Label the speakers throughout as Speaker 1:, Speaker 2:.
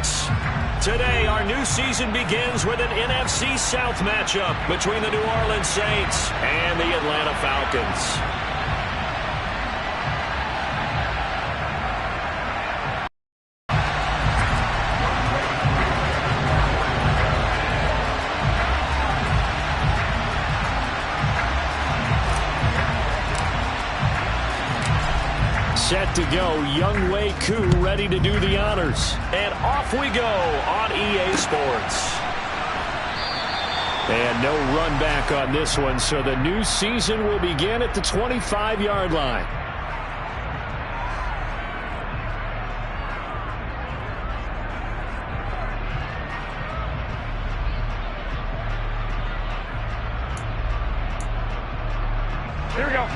Speaker 1: Sports. Today, our new season begins with an NFC South matchup between the New Orleans Saints and the Atlanta Falcons. Set to go, Younghoe Koo ready to do the honors. And off we go on EA Sports. And no run back on this one, so the new season will begin at the 25-yard line.
Speaker 2: Here we go.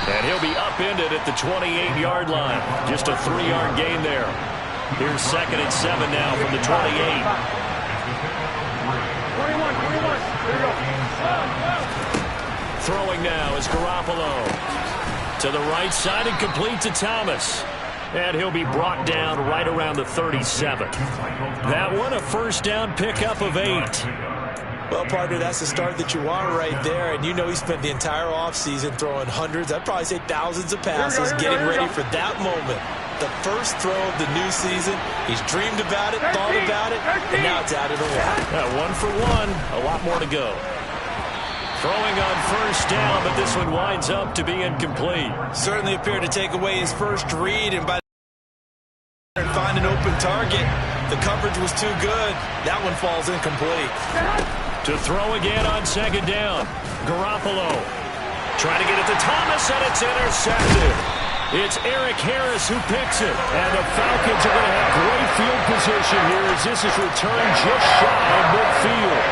Speaker 1: And he'll be upended at the 28-yard line. Just a 3-yard gain there. Here's 2nd and 7 now from the 28.
Speaker 2: 21. Here we go.
Speaker 1: Throwing now is Garoppolo. To the right side and complete to Thomas. And he'll be brought down right around the 37. That one, a first down pickup of 8.
Speaker 3: Well, partner, that's the start that you want right there. And you know he spent the entire offseason throwing hundreds, I'd probably say thousands of passes, getting ready for that moment. The first throw of the new season. He's dreamed about it, thought about it, and now it's out of the way.
Speaker 1: 1 for 1, a lot more to go. Throwing on first down, but this one winds up to be incomplete.
Speaker 3: Certainly appeared to take away his first read, and by and find an open target. The coverage was too good. That one falls incomplete.
Speaker 1: To throw again on 2nd down. Garoppolo trying to get it to Thomas, and it's intercepted. It's Eric Harris who picks it. And the Falcons are going to have great field position here as this is returned just shy of midfield.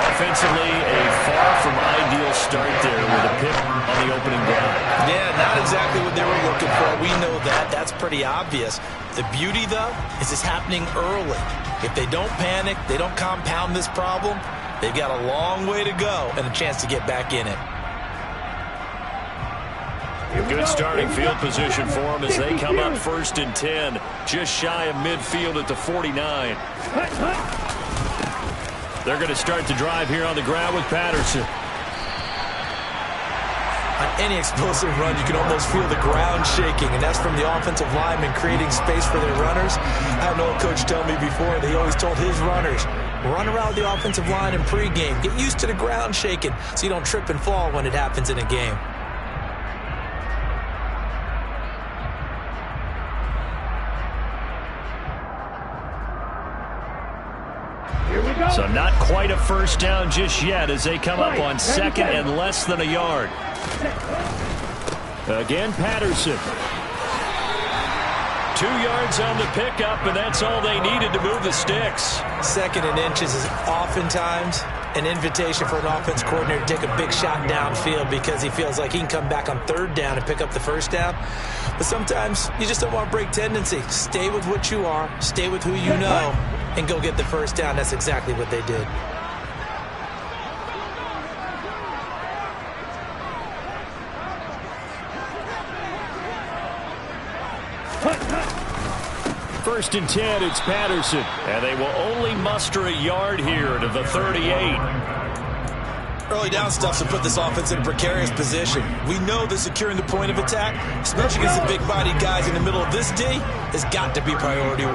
Speaker 1: Offensively, a far from ideal start there with a pick on the opening drive.
Speaker 3: Yeah, not exactly what they were looking for. We know that. That's pretty obvious. The beauty, though, is it's happening early. If they don't panic, they don't compound this problem, they've got a long way to go and a chance to get back in it.
Speaker 1: Good starting field position for them as they come up 1st and 10, just shy of midfield at the 49. They're going to start the drive here on the ground with Patterson.
Speaker 3: On any explosive run, you can almost feel the ground shaking, and that's from the offensive linemen creating space for their runners. I had an old coach tell me before, he always told his runners, run around the offensive line in pregame. Get used to the ground shaking so you don't trip and fall when it happens in a game.
Speaker 1: So not quite a first down just yet as they come up on 2nd and less than a yard. Again, Patterson. 2 yards on the pickup, and that's all they needed to move the sticks.
Speaker 3: 2nd and inches is oftentimes an invitation for an offense coordinator to take a big shot downfield because he feels like he can come back on 3rd down and pick up the first down. But sometimes you just don't want to break tendency. Stay with what you are, stay with who you know, and go get the first down. That's exactly what they did.
Speaker 1: First and 10, it's Patterson. And they will only muster a yard here to the 38.
Speaker 3: Early down stuff to put this offense in a precarious position. We know that securing the point of attack, especially against the big-bodied guys in the middle of this D, has got to be priority 1.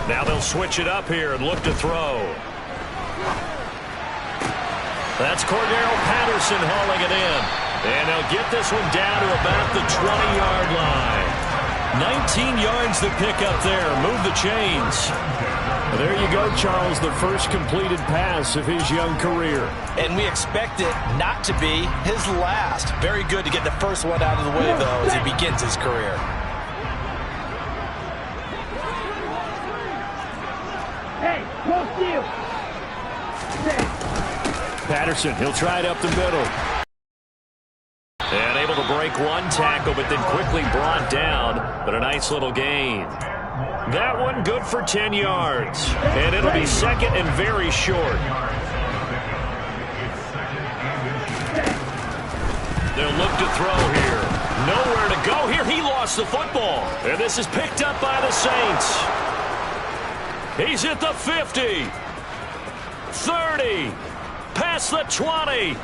Speaker 1: Now they'll switch it up here and look to throw. That's Cordero Patterson hauling it in. And they'll get this one down to about the 20-yard line. 19 yards to pick up there. Move the chains. There you go, Charles, the first completed pass of his young career.
Speaker 3: And we expect it not to be his last. Very good to get the first one out of the way, though, as he begins his career.
Speaker 2: Hey, close to you.
Speaker 1: Patterson, he'll try it up the middle. And able to break one tackle, but then quickly brought down. But a nice little gain. That one good for 10 yards. And it'll be second and very short. They'll look to throw here. Nowhere to go here. He lost the football. And this is picked up by the Saints. He's at the 50. 30. Past the 20.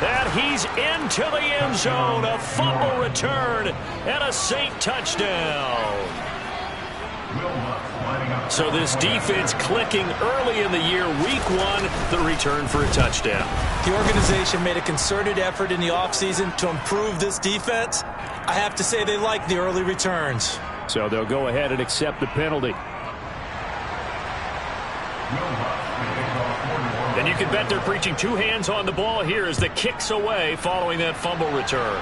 Speaker 1: And he's into the end zone. A fumble return and a Saint touchdown. So this defense clicking early in the year. Week 1, the return for a touchdown.
Speaker 3: The organization made a concerted effort in the offseason to improve this defense. I have to say they like the early returns.
Speaker 1: So they'll go ahead and accept the penalty. And you can bet they're preaching two hands on the ball here as the kick's away following that fumble return.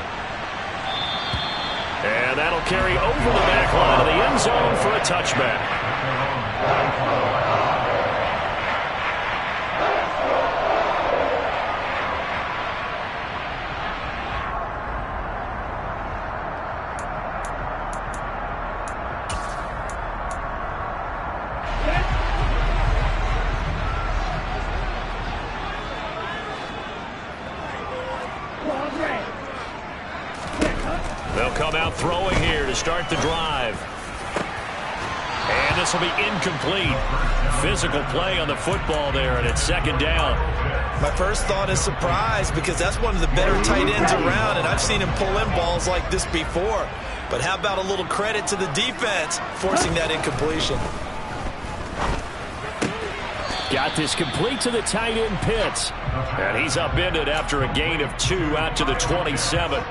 Speaker 1: And that'll carry over the back line of the end zone for a touchback. They'll come out throwing here to start the drive. And this will be incomplete. Physical play on the football there, and it's second down.
Speaker 3: My first thought is surprise because that's one of the better tight ends around, and I've seen him pull in balls like this before. But how about a little credit to the defense forcing that incompletion?
Speaker 1: Got this complete to the tight end Pitts. And he's upended after a gain of 2 out to the 27.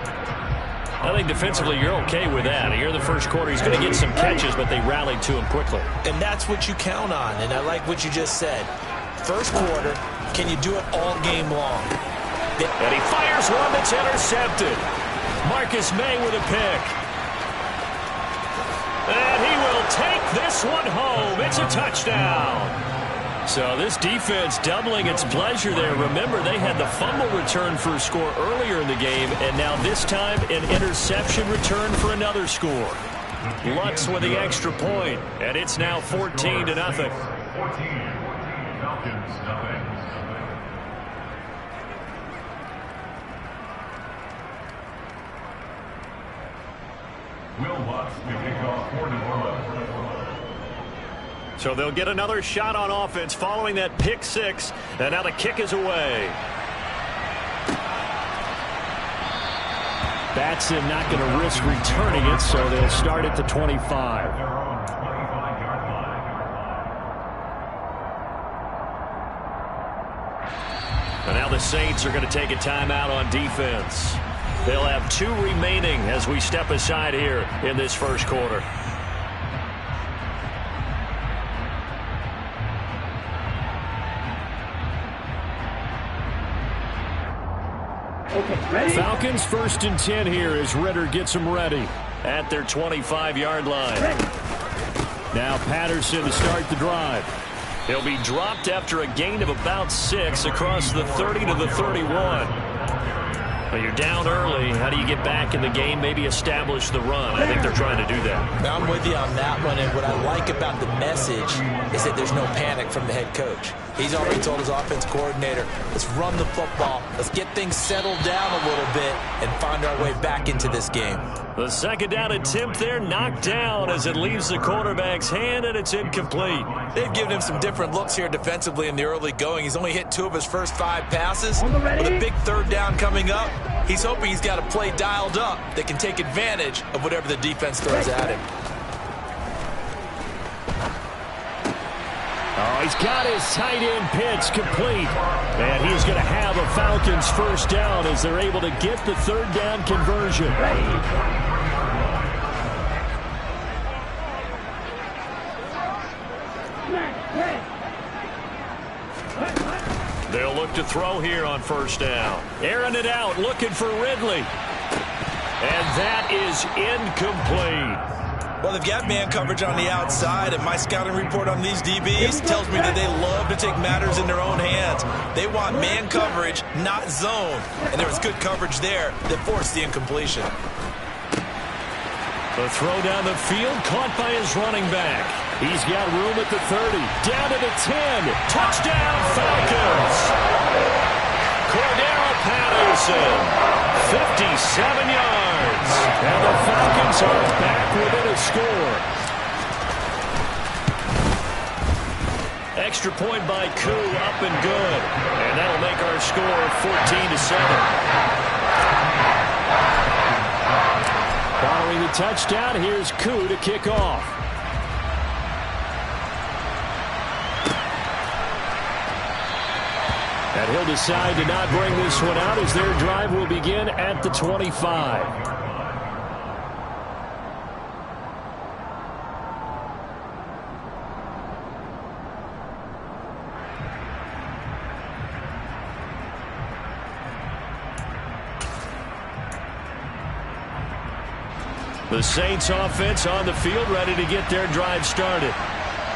Speaker 1: I think defensively you're okay with that. Here in the first quarter, he's going to get some catches, but they rallied to him quickly.
Speaker 3: And that's what you count on, and I like what you just said. First quarter, can you do it all game long?
Speaker 1: And he fires one that's intercepted. Marcus May with a pick. And he will take this one home. It's a touchdown. So this defense doubling its pleasure there. Remember, they had the fumble return for a score earlier in the game, and now this time an interception return for another score. Lutz with the extra point, and it's now 14-0. 14, Falcons, nothing. Will Lutz will kick off for New Orleans. So they'll get another shot on offense following that pick six. And now the kick is away. Batson not going to risk returning it, so they'll start at the 25. And now the Saints are going to take a timeout on defense. They'll have 2 remaining as we step aside here in this first quarter.
Speaker 2: Ready?
Speaker 1: Falcons 1st and 10 here as Ritter gets them ready at their 25-yard line.
Speaker 2: Ready.
Speaker 1: Now Patterson to start the drive. He'll be dropped after a gain of about 6 across the 30 to the 31. Well, you're down early. How do you get back in the game? Maybe establish the run. I think they're trying to do that.
Speaker 3: I'm with you on that one, and what I like about the message is that there's no panic from the head coach. He's already told his offense coordinator, let's run the football, let's get things settled down a little bit and find our way back into this game.
Speaker 1: The second down attempt there knocked down as it leaves the quarterback's hand, and it's incomplete.
Speaker 3: They've given him some different looks here defensively in the early going. He's only hit 2 of his first 5 passes. With a big third down coming up, he's hoping he's got a play dialed up that can take advantage of whatever the defense throws at him.
Speaker 1: Oh, he's got his tight end Pitts complete. And he's going to have a Falcons first down as they're able to get the third down conversion. They'll look to throw here on first down. Airing it out, looking for Ridley. And that is incomplete.
Speaker 3: Well, they've got man coverage on the outside, and my scouting report on these DBs tells me that they love to take matters in their own hands. They want man coverage, not zone. And there was good coverage there that forced the incompletion.
Speaker 1: The throw down the field, caught by his running back. He's got room at the 30, down to the 10. Touchdown, Falcons! Cordero Patterson. 57 yards. And the Falcons are back within a score. Extra point by Koo, up and good. And that'll make our score 14-7. Following the touchdown, here's Koo to kick off. And he'll decide to not bring this one out as their drive will begin at the 25. The Saints offense on the field ready to get their drive started.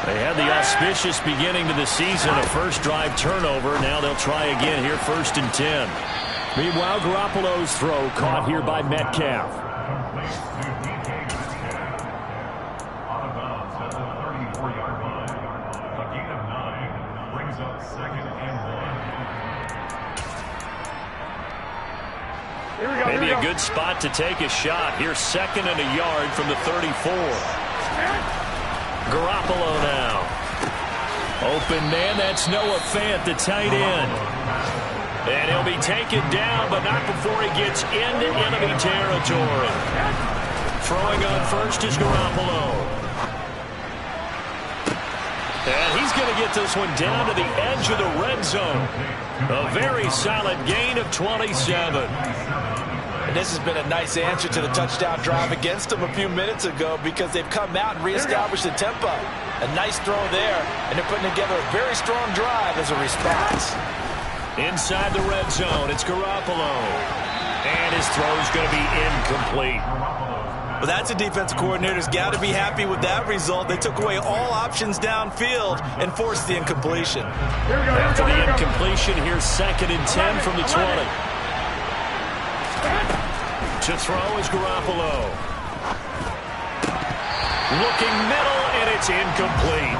Speaker 1: They had the auspicious beginning to the season, a first drive turnover. Now they'll try again here, 1st and 10. Meanwhile, Garoppolo's throw caught here by Metcalf.
Speaker 4: Out of bounds at the 34-yard line. A gain of 9 brings up 2nd and 1.
Speaker 2: Here we go.
Speaker 1: Maybe a good spot to take a shot. Here's 2nd and a yard from the 34. Garoppolo now. Open man, that's Noah Fant, the tight end. And he'll be taken down, but not before he gets into enemy territory. Throwing on first is Garoppolo. And he's going to get this one down to the edge of the red zone. A very solid gain of 27.
Speaker 3: And this has been a nice answer to the touchdown drive against them a few minutes ago because they've come out and reestablished the tempo. A nice throw there, and they're putting together a very strong drive as a response.
Speaker 1: Inside the red zone, it's Garoppolo. And his throw's going to be incomplete.
Speaker 3: Well, that's a defense coordinator's got to be happy with that result. They took away all options downfield and forced the incompletion.
Speaker 2: Here we go.
Speaker 1: After the incompletion, here's 2nd and 10 from the 20. To throw is Garoppolo. Looking middle, and it's incomplete.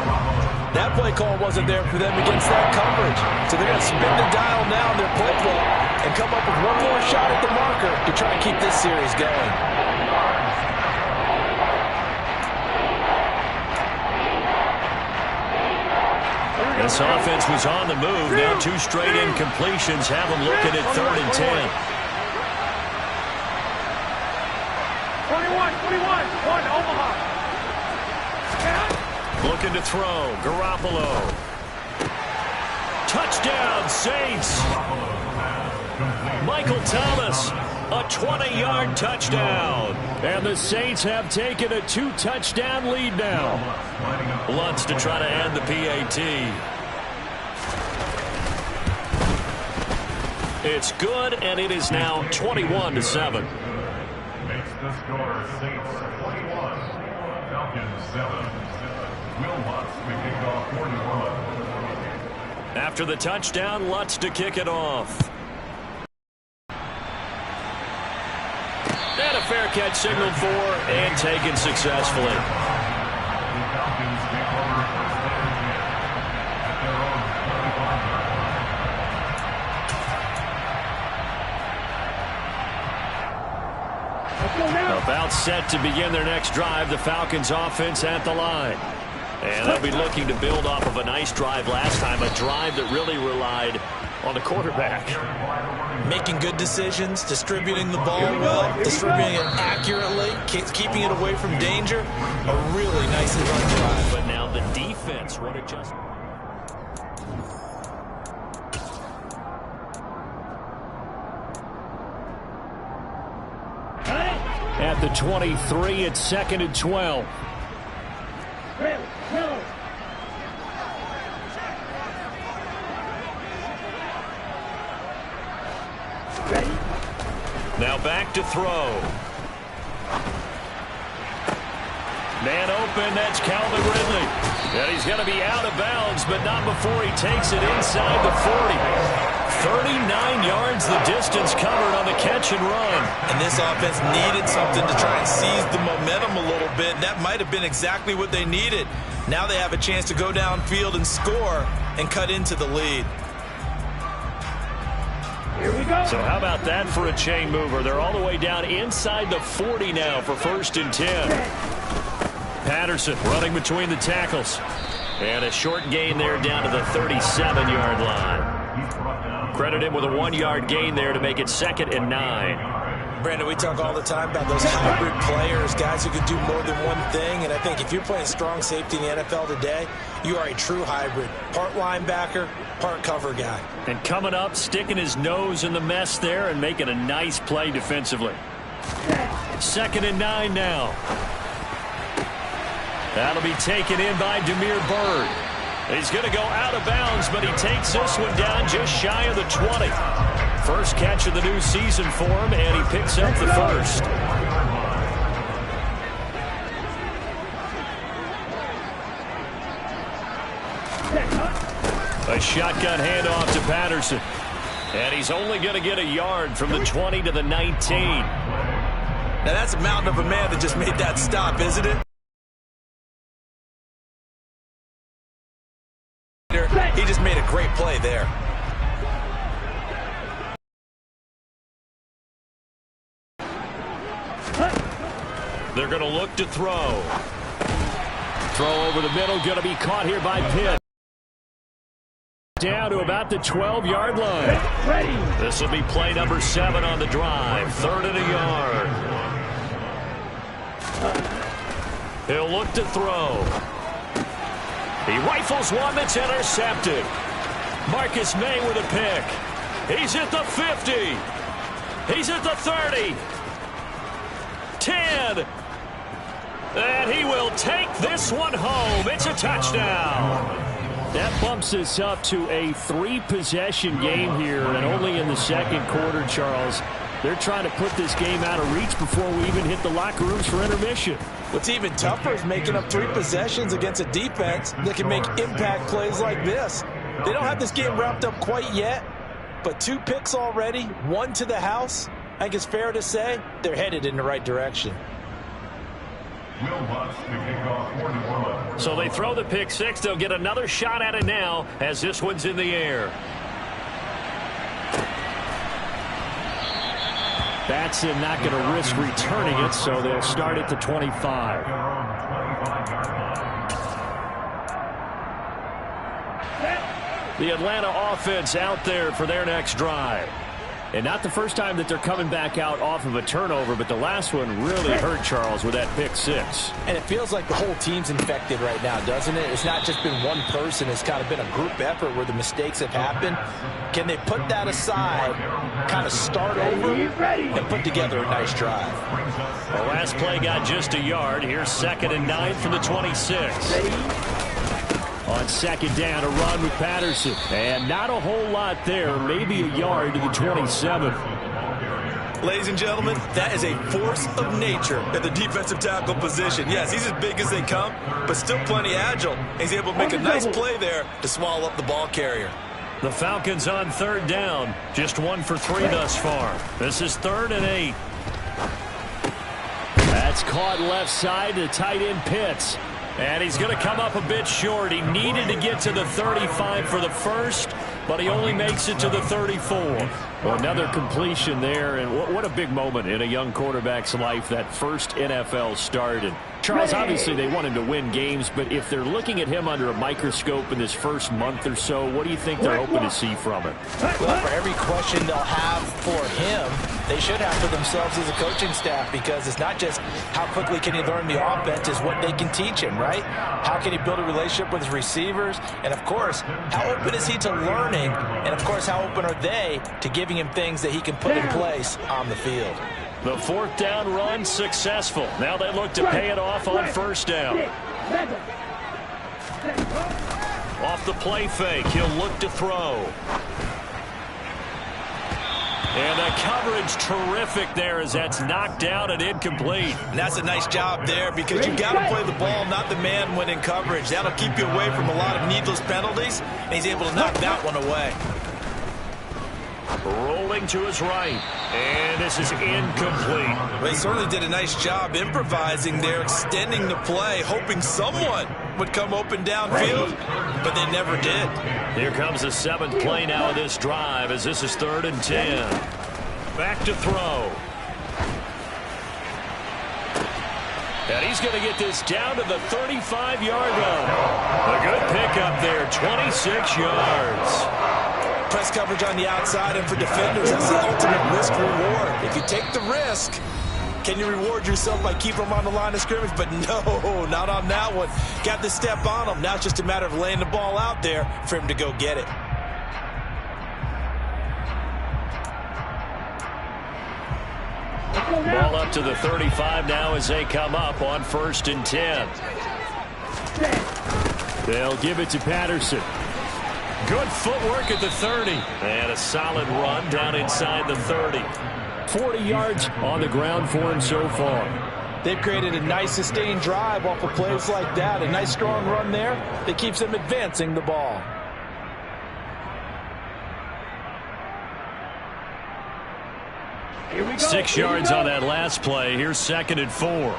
Speaker 3: That play call wasn't there for them against that coverage. So they're going to spin the dial now in their playbook and come up with one more shot at the marker to try and keep this series going.
Speaker 1: This offense was on the move. Now 2 straight incompletions have them looking at 3rd and 10.
Speaker 2: 21, 1, Omaha.
Speaker 1: Looking to throw. Garoppolo. Touchdown, Saints. Michael Thomas, a 20-yard touchdown. And the Saints have taken a 2-touchdown lead now. Lutz to try to end the PAT. It's good, and it is now 21-7.
Speaker 4: Makes the score Saints 21, Falcons 7. Will Lutz to kick off 41.
Speaker 1: After the touchdown, Lutz to kick it off. And a fair catch signaled for and taken successfully.
Speaker 4: The Falcons take over first down at their own 25-yard line.
Speaker 1: About set to begin their next drive, the Falcons offense at the line. And they'll be looking to build off of a nice drive last time, a drive that really relied on the quarterback.
Speaker 3: Making good decisions, distributing the ball well, distributing it accurately, keeping it away from danger. A really nicely run drive.
Speaker 1: But now the defense, what adjustment? At the 23, it's 2nd and 12. Now back to throw. Man open, that's Calvin Ridley. And he's going to be out of bounds, but not before he takes it inside the 40. 39 yards the distance covered on the catch and run.
Speaker 3: And this offense needed something to try and seize the momentum a little bit. That might have been exactly what they needed. Now they have a chance to go downfield and score and cut into the lead.
Speaker 2: Here we go.
Speaker 1: So how about that for a chain mover? They're all the way down inside the 40 now for 1st and 10. Patterson running between the tackles. And a short gain there down to the 37-yard line. Credit him with a 1-yard gain there to make it 2nd and 9.
Speaker 3: Brandon, we talk all the time about those hybrid players, guys who can do more than one thing. And I think if you're playing strong safety in the NFL today, you are a true hybrid. Part linebacker, part cover guy.
Speaker 1: And coming up, sticking his nose in the mess there and making a nice play defensively. 2nd and 9 now. That'll be taken in by Damiere Byrd. He's going to go out of bounds, but he takes this one down just shy of the 20. First catch of the new season for him, and he picks up the first. A shotgun handoff to Patterson. And he's only going to get a yard from the 20 to the 19.
Speaker 3: Now that's a mountain of a man that just made that stop, isn't it? He just made a great play there.
Speaker 1: They're going to look to throw. Throw over the middle, going to be caught here by Pitt. Down to about the 12-yard line. This will be play number 7 on the drive. 3rd and a yard. He'll look to throw. He rifles one that's intercepted. Marcus May with a pick. He's at the 50. He's at the 30. 10. And he will take this one home. It's a touchdown. That bumps us up to a 3-possession game here, and only in the 2nd quarter, Charles. They're trying to put this game out of reach before we even hit the locker rooms for intermission.
Speaker 3: What's even tougher is making up 3 possessions against a defense that can make impact plays like this. They don't have this game wrapped up quite yet, but 2 picks already, 1 to the house. I think it's fair to say they're headed in the right direction.
Speaker 1: So they throw the pick 6. They'll get another shot at it now as this one's in the air. Batson not going to risk returning it, so they'll start at the 25. The Atlanta offense out there for their next drive. And not the first time that they're coming back out off of a turnover, but the last one really hurt Charles with that pick 6.
Speaker 3: And it feels like the whole team's infected right now, doesn't it? It's not just been one person. It's kind of been a group effort where the mistakes have happened. Can they put that aside, kind of start over, and put together a nice drive?
Speaker 1: The last play got just a yard. Here's 2nd and 9 from the 26. On 2nd down, a run with Patterson. And not a whole lot there. Maybe a yard to the 27.
Speaker 3: Ladies and gentlemen, that is a force of nature at the defensive tackle position. Yes, he's as big as they come, but still plenty agile. He's able to make a nice play there to swallow up the ball carrier.
Speaker 1: The Falcons on 3rd down. Just 1 for 3 thus far. This is 3rd and 8. That's caught left side to tight end Pitts. And he's going to come up a bit short. He needed to get to the 35 for the first, but he only makes it to the 34. Well, another completion there, and what a big moment in a young quarterback's life, that first NFL start. And Charles, obviously they want him to win games, but if they're looking at him under a microscope in this first month or so, what do you think they're hoping to see from him?
Speaker 3: Well, for every question they'll have for him, they should have for themselves as a coaching staff, because it's not just how quickly can he learn the offense, it's what they can teach him, right? How can he build a relationship with his receivers? And, of course, how open is he to learning? And, of course, how open are they to giving him things that he can put in place on the field?
Speaker 1: The 4th down run successful. Now they look to pay it off on 1st down. Off the play fake, he'll look to throw. And the coverage terrific there as that's knocked down and incomplete.
Speaker 3: And that's a nice job there because you got to play the ball, not the man when in coverage. That'll keep you away from a lot of needless penalties, and he's able to knock that one away.
Speaker 1: Rolling to his right, and this is incomplete.
Speaker 3: Well, he certainly did a nice job improvising there, extending the play, hoping someone would come open downfield, but they never did.
Speaker 1: Here comes the 7th play now of this drive as this is 3rd and 10. Back to throw. And he's going to get this down to the 35-yard line. A good pickup there, 26 yards.
Speaker 3: Press coverage on the outside, and for defenders, that's the ultimate risk-reward. If you take the risk, can you reward yourself by keeping them on the line of scrimmage? But no, not on that one. Got the step on him. Now it's just a matter of laying the ball out there for him to go get it.
Speaker 1: Ball up to the 35 now as they come up on 1st and 10. They'll give it to Patterson. Good footwork at the 30. And a solid run down inside the 30. 40 yards on the ground for him so far.
Speaker 3: They've created a nice sustained drive off of plays like that. A nice strong run there that keeps them advancing the ball.
Speaker 2: Here we go.
Speaker 1: 6 yards on that last play. Here's 2nd and 4.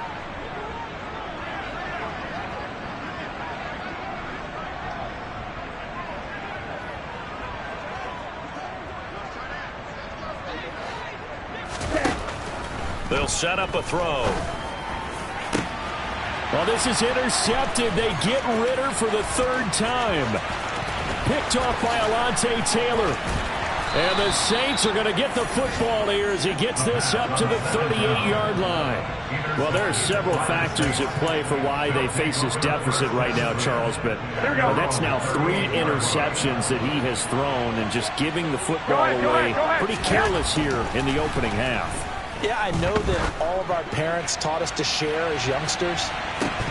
Speaker 1: They'll set up a throw. Well, this is intercepted. They get Ritter for the 3rd time. Picked off by Alontae Taylor. And the Saints are going to get the football here as he gets this up to the 38-yard line. Well, there are several factors at play for why they face this deficit right now, Charles. But that's now 3 interceptions that he has thrown and just giving the football away. Pretty careless here in the opening half.
Speaker 3: Yeah, I know that all of our parents taught us to share as youngsters.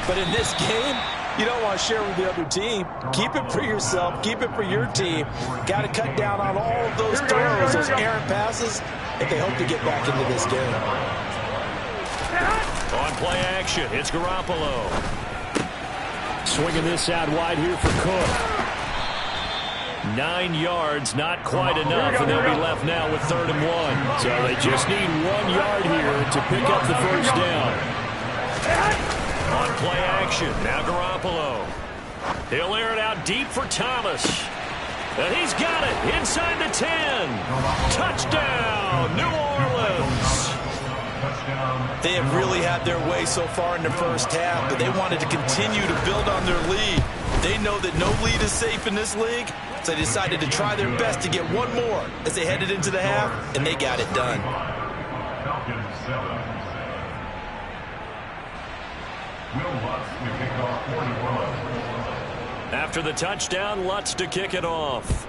Speaker 3: But in this game, you don't want to share with the other team. Keep it for yourself. Keep it for your team. Got to cut down on all of those throws, those errant passes, if they hope to get back into this game.
Speaker 1: On play action, it's Garoppolo. Swinging this out wide here for Cook. 9 yards, not quite enough, and they'll be left now with 3rd and 1. So they just need 1 yard here to pick up the 1st down. On play action, now Garoppolo. He'll air it out deep for Thomas. And he's got it inside the 10. Touchdown, New Orleans.
Speaker 3: They have really had their way so far in the first half, but they wanted to continue to build on their lead. They know that no lead is safe in this league, so they decided to try their best to get one more as they headed into the half, and they got it done.
Speaker 4: Falcons 7. Will Lutz to kick off 41.
Speaker 1: After the touchdown, Lutz to kick it off.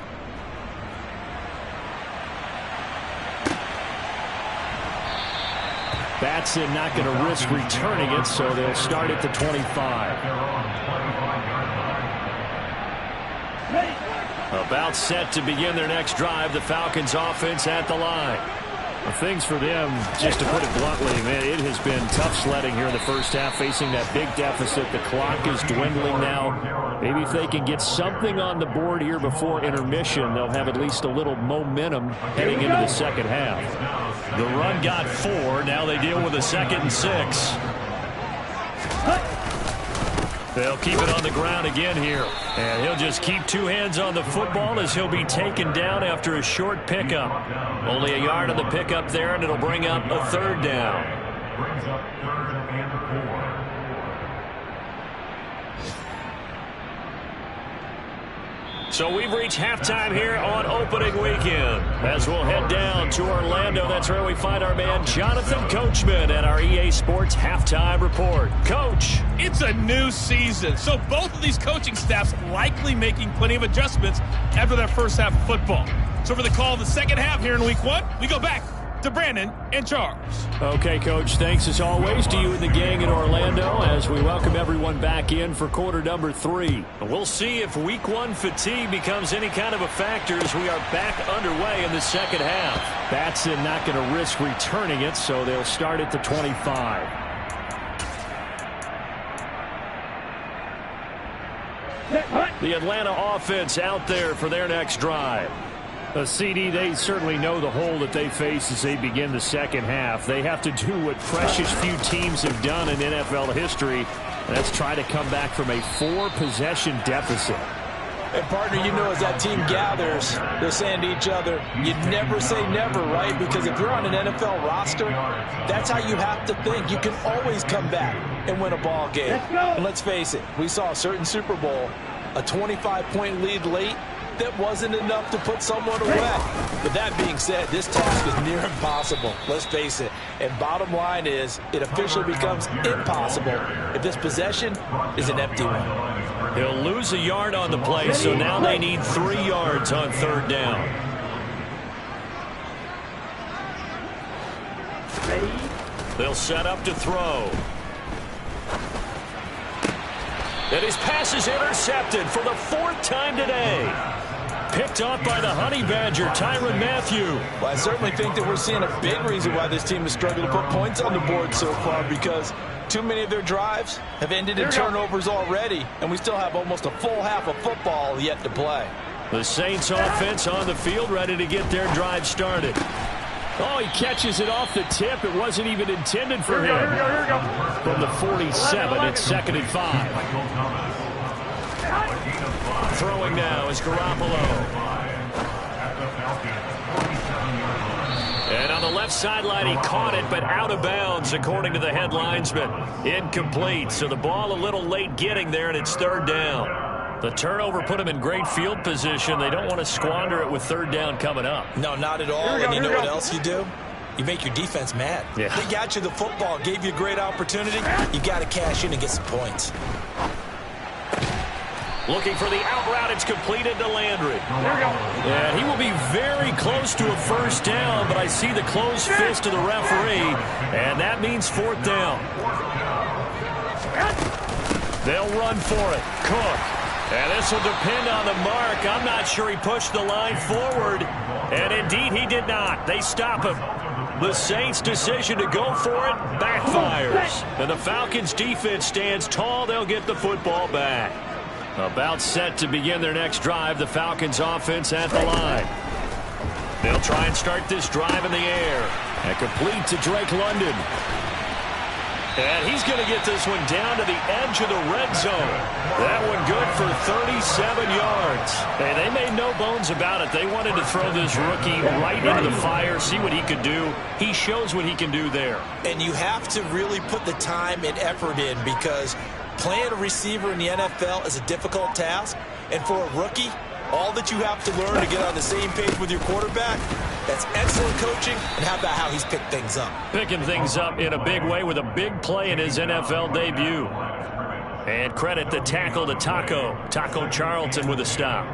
Speaker 1: Batson not going to risk returning it, so they'll start at the 25. About set to begin their next drive, the Falcons offense at the line. Well, things for them, just to put it bluntly, man, it has been tough sledding here in the first half, facing that big deficit. The clock is dwindling now. Maybe if they can get something on the board here before intermission, they'll have at least a little momentum heading into the second half. The run got 4. Now they deal with a 2nd and 6. They'll keep it on the ground again here. And he'll just keep 2 hands on the football as he'll be taken down after a short pickup. Only a yard on the pickup there, and it'll bring up a 3rd down.
Speaker 4: Brings up 3rd and 4.
Speaker 1: So we've reached halftime here on opening weekend. As we'll head down to Orlando, that's where we find our man Jonathan Coachman at our EA Sports Halftime Report. Coach.
Speaker 5: It's a new season, so both of these coaching staffs likely making plenty of adjustments after their first half of football. So for the call of the second half here in week 1, we go back to Brandon and Charles.
Speaker 1: Okay, Coach, thanks as always to you and the gang in Orlando as we welcome everyone back in for quarter number 3. We'll see if week 1 fatigue becomes any kind of a factor as we are back underway in the second half. Batson not going to risk returning it, so they'll start at the 25. The Atlanta offense out there for their next drive. CD, they certainly know the hole that they face as they begin the second half. They have to do what precious few teams have done in NFL history, and that's try to come back from a 4-possession deficit.
Speaker 3: And, partner, you know, as that team gathers, they're saying to each other, you never say never, right? Because if you're on an NFL roster, that's how you have to think. You can always come back and win a ball game. And let's face it, we saw a certain Super Bowl, a 25-point lead late, that wasn't enough to put someone away. But that being said, this task is near impossible. Let's face it. And bottom line is, it officially becomes impossible if this possession is an empty one.
Speaker 1: He'll lose a yard on the play, so now they need 3 yards on third down. They'll set up to throw. And his pass is intercepted for the 4th time today. Picked off by the Honey Badger, Tyrann Mathieu.
Speaker 3: Well, I certainly think that we're seeing a big reason why this team has struggled to put points on the board so far, because too many of their drives have ended in turnovers already, and we still have almost a full half of football yet to play.
Speaker 1: The Saints offense on the field, ready to get their drive started. Oh, he catches it off the tip. It wasn't even intended for him. From the 47, it's 2nd and 5. Throwing now is Garoppolo. And on the left sideline, he caught it, but out of bounds, according to the head linesman. Incomplete, so the ball a little late getting there, and it's 3rd down. The turnover put him in great field position. They don't want to squander it with 3rd down coming up.
Speaker 3: No, not at all. And you know what else you do? You make your defense mad.
Speaker 1: Yeah.
Speaker 3: They got you the football, gave you a great opportunity. You got to cash in and get some points.
Speaker 1: Looking for the out route. It's completed to Landry. And he will be very close to a 1st down, but I see the closed fist of the referee, and that means 4th down. They'll run for it. Cook. And this will depend on the mark. I'm not sure he pushed the line forward. And indeed, he did not. They stop him. The Saints' decision to go for it backfires. And the Falcons' defense stands tall. They'll get the football back. About set to begin their next drive, the Falcons offense at the line. They'll try and start this drive in the air. And complete to Drake London. And he's going to get this one down to the edge of the red zone. That one good for 37 yards. And they made no bones about it. They wanted to throw this rookie right into the fire, see what he could do. He shows what he can do there.
Speaker 3: And you have to really put the time and effort in, because playing a receiver in the NFL is a difficult task. And for a rookie, all that you have to learn to get on the same page with your quarterback, that's excellent coaching. And how about how he's picked things up?
Speaker 1: Picking things up in a big way with a big play in his NFL debut. And credit the tackle to Taco Charlton with a stop.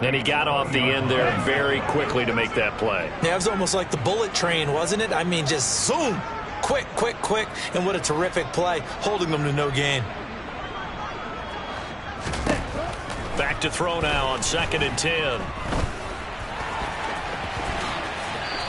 Speaker 1: And he got off the end there very quickly to make that play.
Speaker 3: Yeah, it was almost like the bullet train, wasn't it? I mean, just zoom. Quick, quick, quick. And what a terrific play, holding them to no gain.
Speaker 1: Back to throw now on 2nd and 10.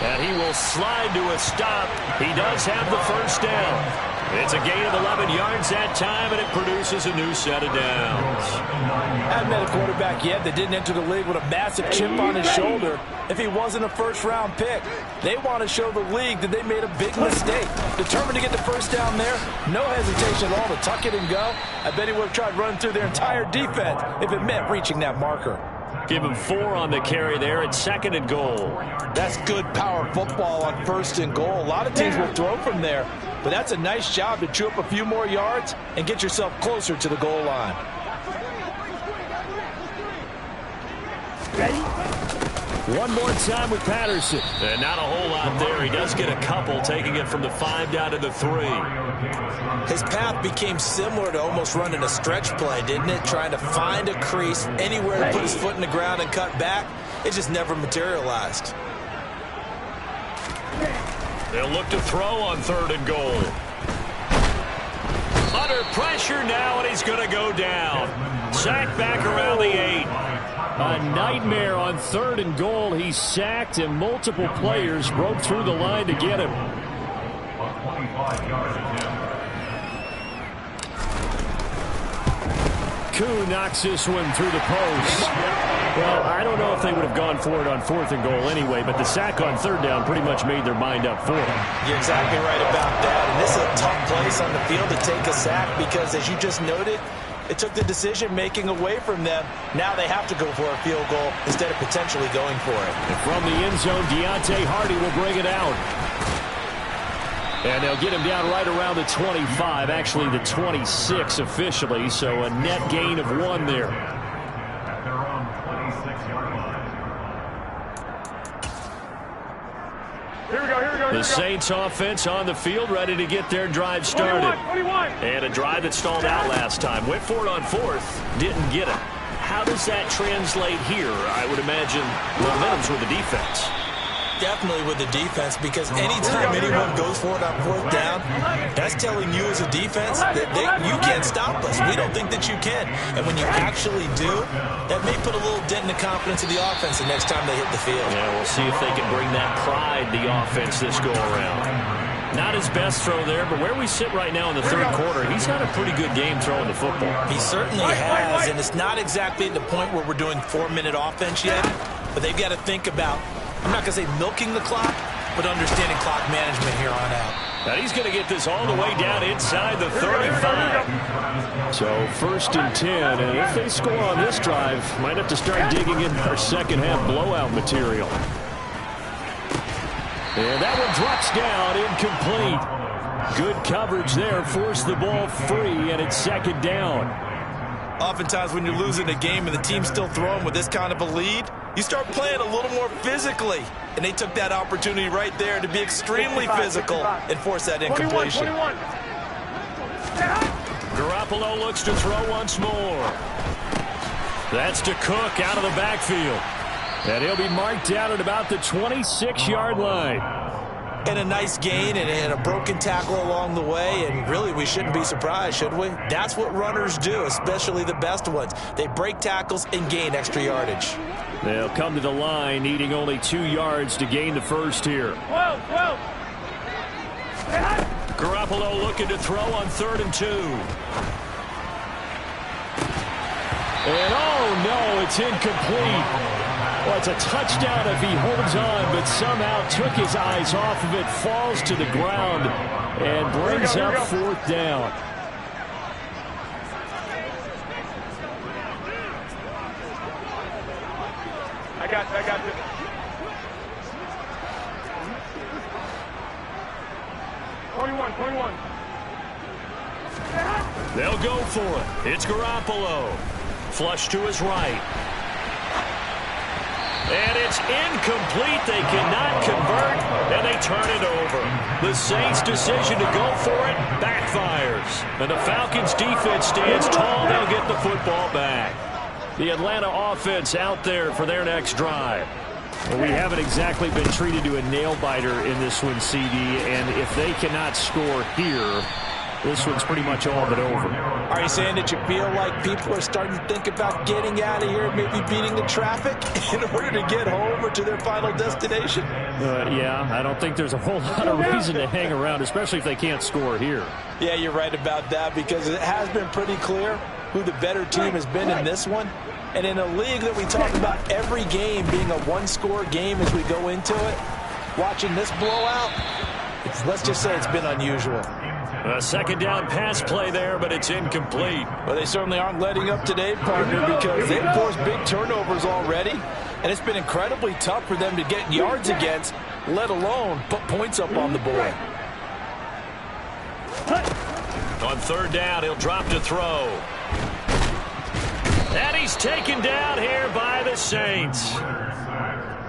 Speaker 1: And he will slide to a stop. He does have the 1st down. It's a gain of 11 yards that time, and it produces a new set of downs.
Speaker 3: I haven't met a quarterback yet that didn't enter the league with a massive chip on his shoulder if he wasn't a 1st-round pick. They want to show the league that they made a big mistake. Determined to get the 1st down there, no hesitation at all to tuck it and go. I bet he would have tried running through their entire defense if it meant reaching that marker.
Speaker 1: Give him 4 on the carry there at 2nd and goal.
Speaker 3: That's good power football on 1st and goal. A lot of teams will throw from there, but that's a nice job to chew up a few more yards and get yourself closer to the goal line.
Speaker 1: One more time with Patterson. And not a whole lot there. He does get a couple, taking it from the 5 down to the 3.
Speaker 3: His path became similar to almost running a stretch play, didn't it? Trying to find a crease anywhere to put his foot in the ground and cut back. It just never materialized.
Speaker 1: They'll look to throw on 3rd and goal. Under pressure now, and he's going to go down. Sacked back around the 8.
Speaker 2: A nightmare on 3rd and goal. He's sacked, and multiple players broke through the line to get him. Koo knocks this one through the post. Well, I don't know if they would have gone for it on 4th and goal anyway, but the sack on 3rd down pretty much made their mind up for it.
Speaker 3: You're exactly right about that. And this is a tough place on the field to take a sack because, as you just noted, it took the decision-making away from them. Now they have to go for a field goal instead of potentially going for it.
Speaker 2: And from the end zone, Deontay Hardy will bring it out. And they'll get him down right around the 25, actually the 26 officially, so a net gain of 1 there.
Speaker 4: At their own 26-yard line.
Speaker 2: Here we go. The Saints offense on the field, ready to get their drive started.
Speaker 5: 21.
Speaker 1: And a drive that stalled out last time. Went for it on 4th, didn't get it. How does that translate here? I would imagine momentum's with the defense.
Speaker 3: Definitely with the defense, because anytime anyone goes for it on 4th down, that's telling you as a defense that you can't stop us. We don't think that you can. And when you actually do, that may put a little dent in the confidence of the offense the next time they hit the field.
Speaker 1: Yeah, we'll see if they can bring that pride, the offense, this go-around. Not his best throw there, but where we sit right now in the 3rd quarter, he's had a pretty good game throwing the football.
Speaker 3: He certainly has, and it's not exactly at the point where we're doing 4-minute offense yet, but they've got to think about, I'm not going to say milking the clock, but understanding clock management here on out.
Speaker 1: Now he's going to get this all the way down inside the 35.
Speaker 2: So 1st and 10, and if they score on this drive, might have to start digging in our second half blowout material. And that one drops down, incomplete. Good coverage there, forced the ball free, and it's 2nd down.
Speaker 3: Oftentimes when you're losing a game and the team's still throwing with this kind of a lead, you start playing a little more physically. And they took that opportunity right there to be extremely physical and force that incompletion.
Speaker 5: 21.
Speaker 1: Garoppolo looks to throw once more.
Speaker 2: That's to Cook out of the backfield. And he'll be marked down at about the 26-yard line.
Speaker 3: And a nice gain and a broken tackle along the way, and really we shouldn't be surprised, should we? That's what runners do, especially the best ones. They break tackles and gain extra yardage.
Speaker 2: They'll come to the line needing only 2 yards to gain the first here.
Speaker 5: 12.
Speaker 1: Garoppolo looking to throw on 3rd and 2.
Speaker 2: And oh no, it's incomplete. Well, it's a touchdown if he holds on, but somehow took his eyes off of it, falls to the ground, and brings up 4th down.
Speaker 5: I got you.
Speaker 1: They'll go for it. It's Garoppolo. Flush to his right. And it's incomplete. They cannot convert, and they turn it over. The Saints' decision to go for it backfires. And the Falcons' defense stands tall. They'll get the football back.
Speaker 2: The Atlanta offense out there for their next drive. Well, we haven't exactly been treated to a nail-biter in this one, CD, and if they cannot score here, this one's pretty much all but over.
Speaker 3: Are you saying that you feel like people are starting to think about getting out of here and maybe beating the traffic in order to get home or to their final destination?
Speaker 2: Yeah, I don't think there's a whole lot of reason to hang around, especially if they can't score here.
Speaker 3: Yeah, you're right about that, because it has been pretty clear who the better team has been in this one. And in a league that we talk about every game being a one-score game as we go into it, watching this blowout, let's just say it's been unusual.
Speaker 1: A 2nd down pass play there, but it's incomplete.
Speaker 3: Well, they certainly aren't letting up today, partner, because they've forced big turnovers already, and it's been incredibly tough for them to get yards against, let alone put points up on the board.
Speaker 1: On 3rd down, he'll drop to throw. And he's taken down here by the Saints.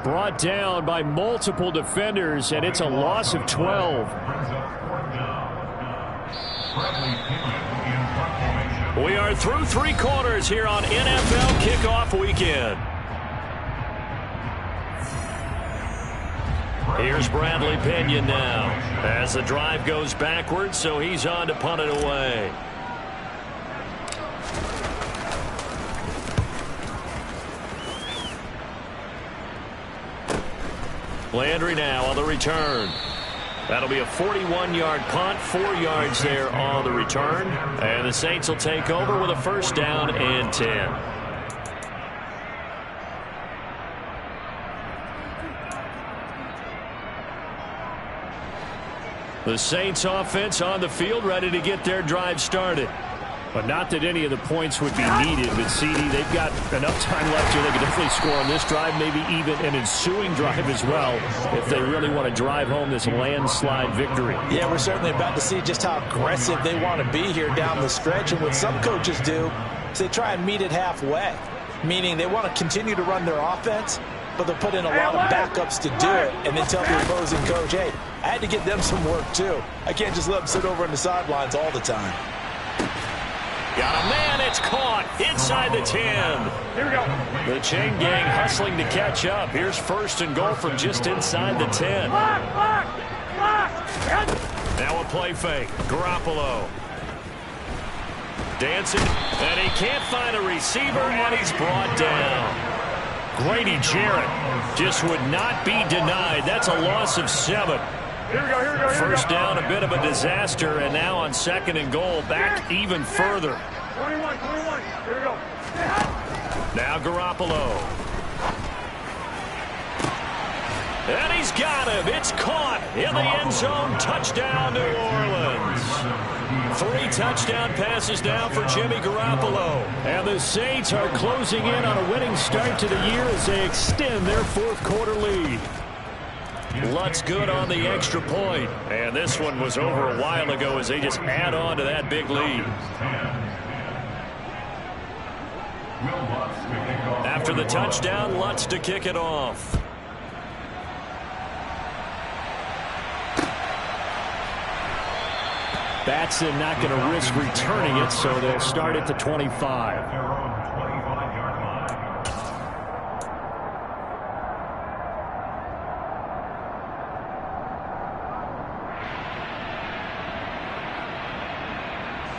Speaker 2: Brought down by multiple defenders, and it's a loss of 12.
Speaker 1: We are through 3 quarters here on NFL Kickoff Weekend. Here's Bradley Pinion now as the drive goes backwards, so he's on to punt it away. Landry now on the return. That'll be a 41-yard punt, 4 yards there on the return. And the Saints will take over with a first down and 10. The Saints offense on the field, ready to get their drive started.
Speaker 2: But not that any of the points would be needed, but CD, they've got enough time left here. They can definitely score on this drive, maybe even an ensuing drive as well, if they really want to drive home this landslide victory.
Speaker 3: Yeah, we're certainly about to see just how aggressive they want to be here down the stretch. And what some coaches do is they try and meet it halfway, meaning they want to continue to run their offense, but they'll put in a lot of backups to do it and then tell the opposing coach, hey, I had to get them some work too. I can't just let them sit over on the sidelines all the time.
Speaker 1: Got a man, it's caught inside the 10.
Speaker 2: Here we go.
Speaker 1: The chain gang hustling to catch up. Here's first and goal from just inside the 10. Now a play fake. Garoppolo. Dancing, and he can't find a receiver, and he's brought down. Grady Jarrett just would not be denied. That's a loss of 7.
Speaker 2: Here we go.
Speaker 1: First down, a bit of a disaster, and now on second and goal, back even further.
Speaker 2: 21. Here we go.
Speaker 1: Now Garoppolo. And he's got him. It's caught in the end zone. Touchdown, New Orleans. 3 touchdown passes now for Jimmy Garoppolo.
Speaker 2: And the Saints are closing in on a winning start to the year as they extend their fourth quarter lead.
Speaker 1: Lutz good on the extra point. And this one was over a while ago as they just add on to that big lead. After the touchdown, Lutz to kick it off.
Speaker 2: Batson not going to risk returning it, so they'll start at the 25.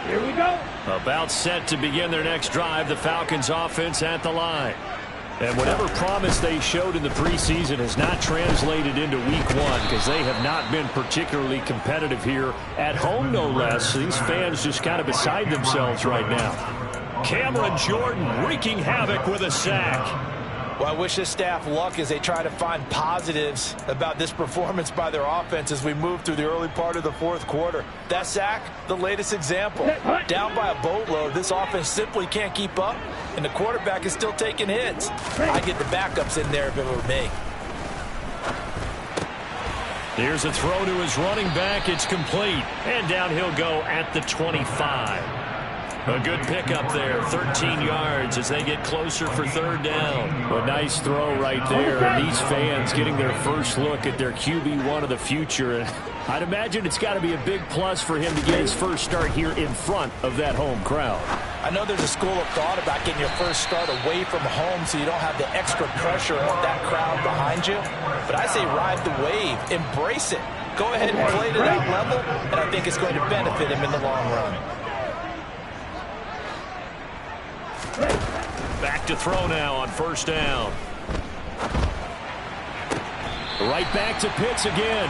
Speaker 2: Here we go.
Speaker 1: About set to begin their next drive, the Falcons offense at the line. And whatever promise they showed in the preseason has not translated into week 1 because they have not been particularly competitive here at home, no less. These fans just kind of beside themselves right now. Cameron Jordan wreaking havoc with a sack.
Speaker 3: Well, I wish this staff luck as they try to find positives about this performance by their offense as we move through the early part of the fourth quarter. That sack, the latest example. Down by a boatload, this offense simply can't keep up, and the quarterback is still taking hits. I get the backups in there if it were me.
Speaker 1: Here's a throw to his running back. It's complete. And down he'll go at the 25. A good pickup there, 13 yards as they get closer for third down.
Speaker 2: A nice throw right there. And these fans getting their first look at their QB1 of the future. And I'd imagine it's got to be a big plus for him to get his first start here in front of that home crowd.
Speaker 3: I know there's a school of thought about getting your first start away from home so you don't have the extra pressure of that crowd behind you. But I say ride the wave, embrace it. Go ahead and play to that level, and I think it's going to benefit him in the long run.
Speaker 1: Back to throw now on first down. Right back to Pitts again.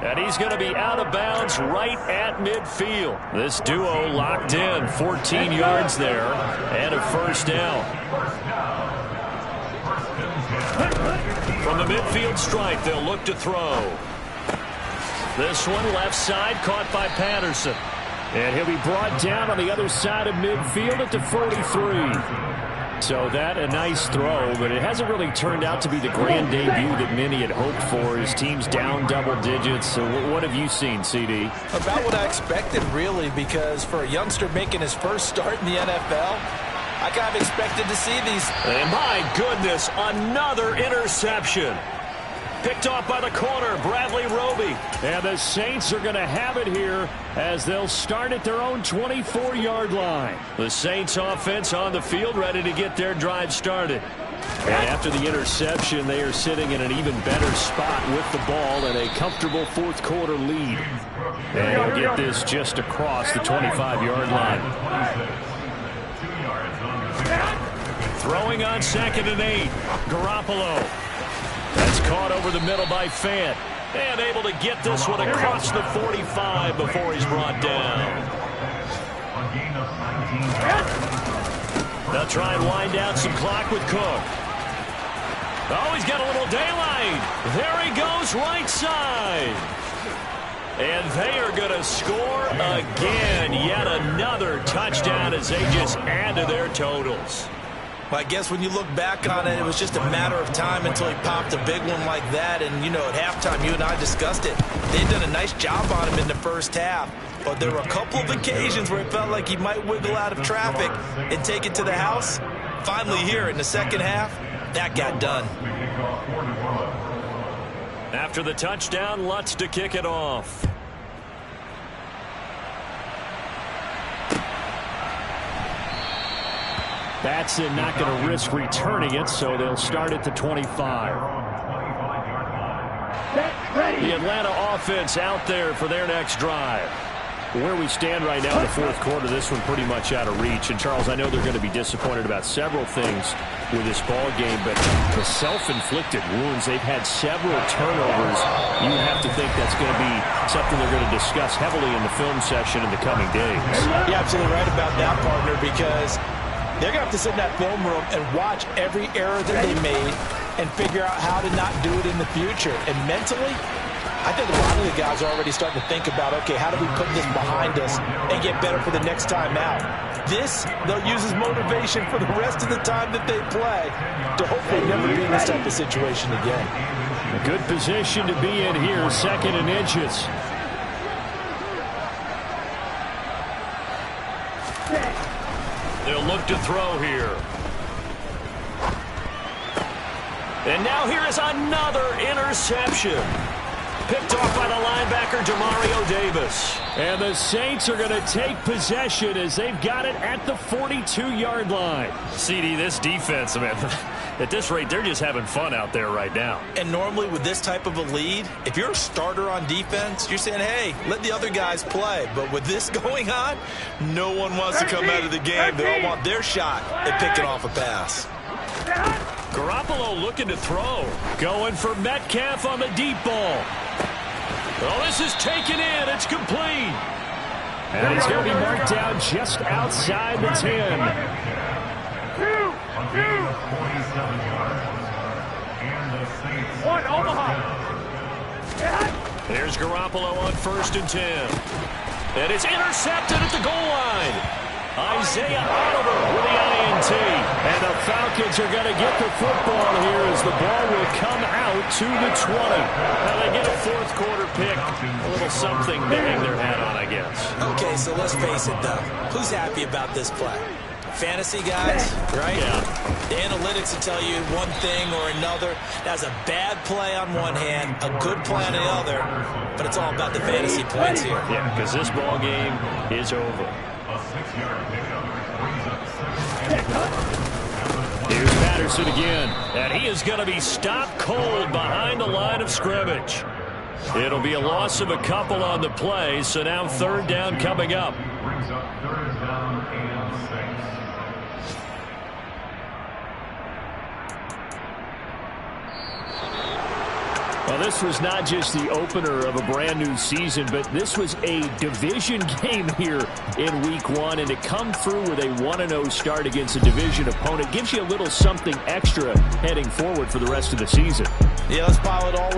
Speaker 1: And he's going to be out of bounds right at midfield. This duo locked in, 14 yards there, and a first down. From the midfield stripe, they'll look to throw. This one left side, caught by Patterson.
Speaker 2: And he'll be brought down on the other side of midfield at the 43. So that a nice throw, but it hasn't really turned out to be the grand debut that many had hoped for. His team's down double digits. So what have you seen, CD?
Speaker 3: About what I expected, really, because for a youngster making his first start in the NFL, I kind of expected to see these.
Speaker 1: And my goodness, another interception. Picked off by the corner, Bradley Roby.
Speaker 2: And the Saints are going to have it here as they'll start at their own 24-yard line.
Speaker 1: The Saints offense on the field ready to get their drive started.
Speaker 2: And after the interception, they are sitting in an even better spot with the ball and a comfortable fourth quarter lead. And he'll get this just across the 25-yard line.
Speaker 1: Throwing on 2nd and 8. Garoppolo. That's caught over the middle by Fant. And able to get this one across the 45 before he's brought down. They'll try and wind down some clock with Cook. Oh, he's got a little daylight. There he goes, right side. And they are going to score again. Yet another touchdown as they just add to their totals.
Speaker 3: Well, I guess when you look back on it, it was just a matter of time until he popped a big one like that. And, you know, at halftime, you and I discussed it. They'd done a nice job on him in the first half. But there were a couple of occasions where it felt like he might wiggle out of traffic and take it to the house. Finally here in the second half, that got done.
Speaker 1: After the touchdown, Lutz to kick it off.
Speaker 2: Batson not going to risk returning it, so they'll start at the 25.
Speaker 1: The Atlanta offense out there for their next drive.
Speaker 2: Where we stand right now in the fourth quarter, this one pretty much out of reach. And, Charles, I know they're going to be disappointed about several things with this ball game, but the self-inflicted wounds, they've had several turnovers. You have to think that's going to be something they're going to discuss heavily in the film session in the coming days.
Speaker 3: You're absolutely right about that, partner, because they're going to have to sit in that film room and watch every error that they made and figure out how to not do it in the future. And mentally, I think a lot of the guys are already starting to think about, okay, how do we put this behind us and get better for the next time out? This, they'll use as motivation for the rest of the time that they play to hopefully never be in this type of situation again.
Speaker 2: A good position to be in here, 2nd and inches.
Speaker 1: They'll look to throw here. And now here is another interception. Picked off by the linebacker, Demario Davis.
Speaker 2: And the Saints are going to take possession as they've got it at the 42-yard line.
Speaker 1: CD, this defense, man, at this rate, they're just having fun out there right now.
Speaker 3: And normally with this type of a lead, if you're a starter on defense, you're saying, hey, let the other guys play. But with this going on, no one wants to come out of the game. They all want their shot at picking off a pass.
Speaker 1: Garoppolo looking to throw.
Speaker 2: Going for Metcalf on the deep ball.
Speaker 1: Oh, this is taken in. It's complete.
Speaker 2: And it's going to be marked down just outside the 10.
Speaker 4: One, Omaha.
Speaker 1: There's Garoppolo on 1st and 10. And it's intercepted at the goal line. Isaiah Oliver with the INT. And the Falcons are going to get the football here as the ball will come out to the 20. Now they get a fourth quarter pick. A little something to hang their hat on, I guess.
Speaker 3: Okay, so let's face it, though. Who's happy about this play? Fantasy guys, right?
Speaker 1: Yeah.
Speaker 3: The analytics will tell you one thing or another. That's a bad play on one hand, a good play on the other, but it's all about the fantasy points here.
Speaker 1: Yeah, because this ball game is over.
Speaker 2: Here's Patterson again.
Speaker 1: And he is going to be stopped cold behind the line of scrimmage. It'll be a loss of a couple on the play, so now 3rd down coming up.
Speaker 4: Brings up 3rd down and 6.
Speaker 2: Well, this was not just the opener of a brand new season, but this was a division game here in week 1. And to come through with a 1-0 start against a division opponent gives you a little something extra heading forward for the rest of the season.
Speaker 3: Yeah, let's pile it all